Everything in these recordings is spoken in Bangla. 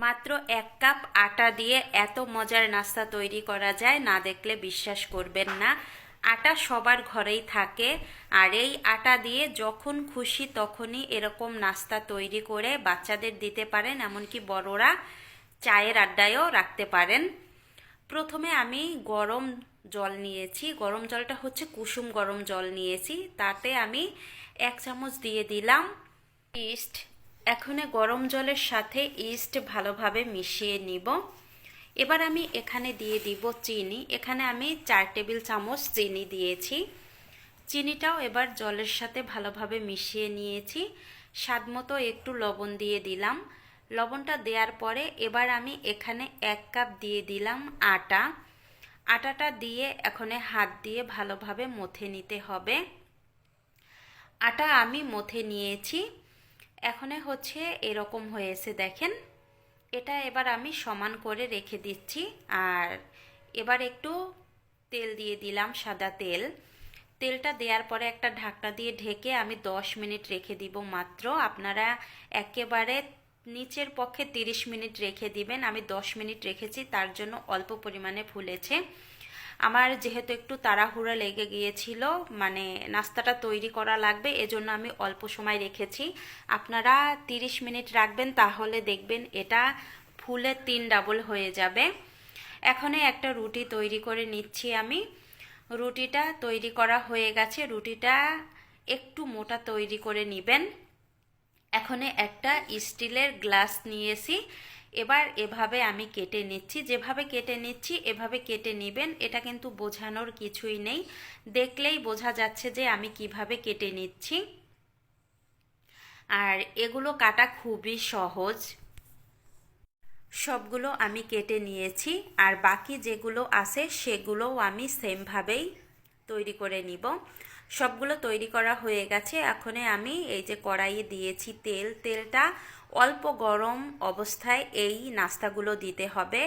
মাত্র 1 কাপ আটা দিয়ে এত মজার নাস্তা তৈরি করা যায়, না দেখলে বিশ্বাস করবেন না। আটা সবার ঘরেই থাকে, আর এই আটা দিয়ে যখন খুশি তখনই এরকম নাস্তা তৈরি করে বাচ্চাদের দিতে পারেন, এমনকি বড়রা চায়ের আড্ডায়ও রাখতে পারেন। প্রথমে আমি গরম জল নিয়েছি, গরম জলটা হচ্ছে কুসুম গরম জল নিয়েছি, তাতে আমি 1 চামচ দিয়ে দিলাম ইস্ট। এখন গরম জলের সাথে ইস্ট ভালোভাবে মিশিয়ে নিব। এবার আমি এখানে দিয়ে দিব চিনি। এখানে আমি 4 টেবিল চামচ চিনি দিয়েছি। চিনিটাও এবার জলের সাথে ভালোভাবে মিশিয়ে নিয়েছি। স্বাদমতো একটু লবণ দিয়ে দিলাম। লবণটা দেওয়ার পরে এবার আমি এখানে 1 কাপ দিয়ে দিলাম আটা। আটাটা দিয়ে এখন হাত দিয়ে ভালোভাবে মথে নিতে হবে। আটা আমি মথে নিয়েছি। এখন হচ্ছে এরকম হয়েছে, দেখেন। এটা এবার আমি সমান করে রেখে দিচ্ছি। আর এবার একটু তেল দিয়ে দিলাম, সাদা তেল। তেলটা দেওয়ার পরে একটা ঢাকনা দিয়ে ঢেকে আমি 10 মিনিট রেখে দিব মাত্র। আপনারা একেবারে নিচের পক্ষে 30 মিনিট রেখে দিবেন। আমি 10 মিনিট রেখেছি, তার জন্য অল্প পরিমাণে ফুলেছে। আমার যেহেতু একটু তাড়াহুড়া লেগে গিয়েছিল, মানে নাস্তাটা তৈরি করা লাগবে, এজন্য আমি অল্প সময় রেখেছি। আপনারা 30 মিনিট রাখবেন, তাহলে দেখবেন এটা ফুলে 3 ডাবল হয়ে যাবে। এখন একটা রুটি তৈরি করে নিচ্ছি আমি। রুটিটা তৈরি করা হয়ে গেছে। রুটিটা একটু মোটা তৈরি করে নেবেন। এখন একটা স্টিলের গ্লাস নিয়েছি। এবার এভাবে আমি কেটে নিচ্ছি। যেভাবে কেটে নিচ্ছি এভাবে কেটে নেবেন। এটা কিন্তু বোঝানোর কিছুই নেই, দেখলেই বোঝা যাচ্ছে যে আমি কিভাবে কেটে নিচ্ছি। আর এগুলো কাটা খুবই সহজ। সবগুলো আমি কেটে নিয়েছি, আর বাকি যেগুলো আছে সেগুলোও আমি সেমভাবেই তৈরি করে নিব। সবগুলো তৈরি করা হয়ে গেছে। এখন আমি এই যে কড়াইয়ে দিয়েছি তেল। তেলটা অল্প গরম অবস্থায় এই নাস্তাগুলো দিতে হবে।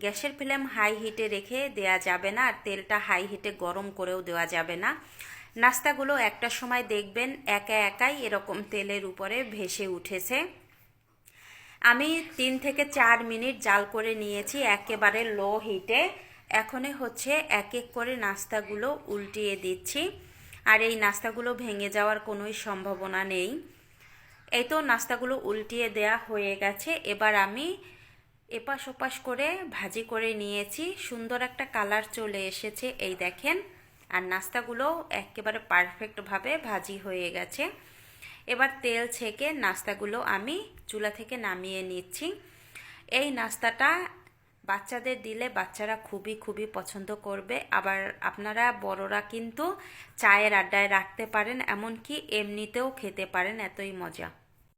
গ্যাসের ফ্লেম হাই হিটে রেখে দেয়া যাবে না, আর তেলটা হাই হিটে গরম করেও দেওয়া যাবে না। নাস্তাগুলো একটা সময় দেখবেন একা একাই এরকম তেলের উপরে ভেসে উঠেছে। আমি 3 থেকে 4 মিনিট জাল করে নিয়েছি একেবারে লো হিটে। এখন হচ্ছে এক এক করে নাস্তাগুলো উল্টিয়ে দিচ্ছি, আর এই নাস্তাগুলো ভেঙে যাওয়ার কোনোই সম্ভাবনা নেই। এই তো নাস্তাগুলো উল্টিয়ে দেয়া হয়ে গেছে। এবার আমি এপাশ ওপাশ করে ভাজি করে নিয়েছি। সুন্দর একটা কালার চলে এসেছে, এই দেখেন। আর নাস্তাগুলো একেবারে পারফেক্টভাবে ভাজি হয়ে গেছে। এবার তেল ছেঁকে নাস্তাগুলো আমি চুলা থেকে নামিয়ে নিচ্ছি। এই নাস্তাটা বাচ্চাদের দিলে বাচ্চারা খুবই খুবই পছন্দ করবে। আবার আপনারা বড়রা কিন্তু চায়ের আড্ডায় রাখতে পারেন, এমনকি এমনিতেও খেতে পারেন, এতই মজা।